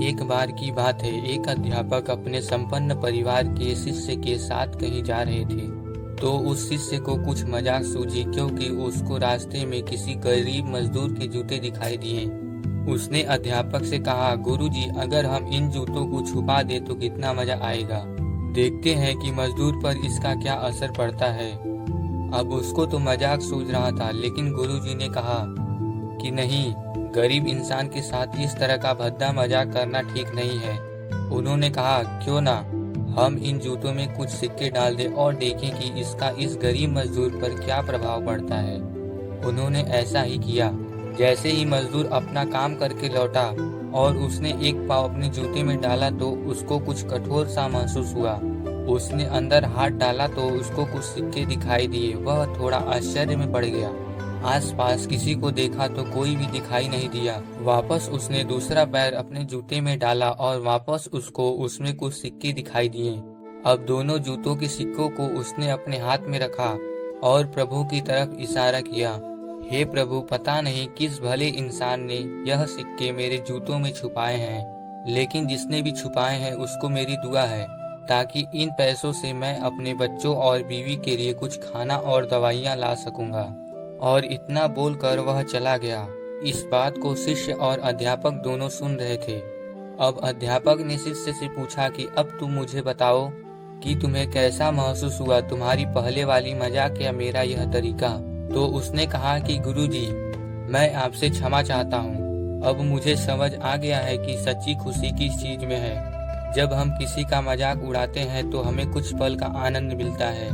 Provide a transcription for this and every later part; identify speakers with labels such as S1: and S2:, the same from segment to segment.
S1: एक बार की बात है, एक अध्यापक अपने संपन्न परिवार के शिष्य के साथ कहीं जा रहे थे। तो उस शिष्य को कुछ मजाक सूझी, क्योंकि उसको रास्ते में किसी गरीब मजदूर के जूते दिखाई दिए। उसने अध्यापक से कहा, गुरुजी, अगर हम इन जूतों को छुपा दे तो कितना मजा आएगा। देखते हैं कि मजदूर पर इसका क्या असर पड़ता है। अब उसको तो मजाक सूझ रहा था, लेकिन गुरुजी ने कहा कि नहीं, गरीब इंसान के साथ इस तरह का भद्दा मजाक करना ठीक नहीं है। उन्होंने कहा, क्यों ना हम इन जूतों में कुछ सिक्के डाल दें और देखें कि इसका इस गरीब मजदूर पर क्या प्रभाव पड़ता है। उन्होंने ऐसा ही किया। जैसे ही मजदूर अपना काम करके लौटा और उसने एक पाँव अपने जूते में डाला तो उसको कुछ कठोर सा महसूस हुआ। उसने अंदर हाथ डाला तो उसको कुछ सिक्के दिखाई दिए। वह थोड़ा आश्चर्य में पड़ गया। आसपास किसी को देखा तो कोई भी दिखाई नहीं दिया। वापस उसने दूसरा पैर अपने जूते में डाला और वापस उसको उसमें कुछ सिक्के दिखाई दिए। अब दोनों जूतों के सिक्कों को उसने अपने हाथ में रखा और प्रभु की तरफ इशारा किया। हे प्रभु, पता नहीं किस भले इंसान ने यह सिक्के मेरे जूतों में छुपाए हैं, लेकिन जिसने भी छुपाए हैं उसको मेरी दुआ है, ताकि इन पैसों से मैं अपने बच्चों और बीवी के लिए कुछ खाना और दवाइयाँ ला सकूंगा। और इतना बोलकर वह चला गया। इस बात को शिष्य और अध्यापक दोनों सुन रहे थे। अब अध्यापक ने शिष्य से पूछा कि अब तुम मुझे बताओ कि तुम्हें कैसा महसूस हुआ, तुम्हारी पहले वाली मजाक या मेरा यह तरीका। तो उसने कहा कि गुरुजी, मैं आपसे क्षमा चाहता हूँ। अब मुझे समझ आ गया है कि सच्ची खुशी किस चीज में है। जब हम किसी का मजाक उड़ाते हैं तो हमें कुछ पल का आनंद मिलता है,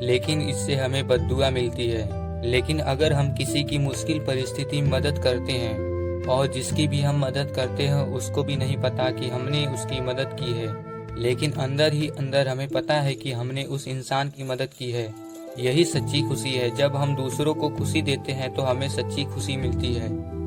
S1: लेकिन इससे हमें बद्दुआ मिलती है। लेकिन अगर हम किसी की मुश्किल परिस्थिति में मदद करते हैं और जिसकी भी हम मदद करते हैं उसको भी नहीं पता कि हमने उसकी मदद की है, लेकिन अंदर ही अंदर हमें पता है कि हमने उस इंसान की मदद की है, यही सच्ची खुशी है। जब हम दूसरों को खुशी देते हैं तो हमें सच्ची खुशी मिलती है।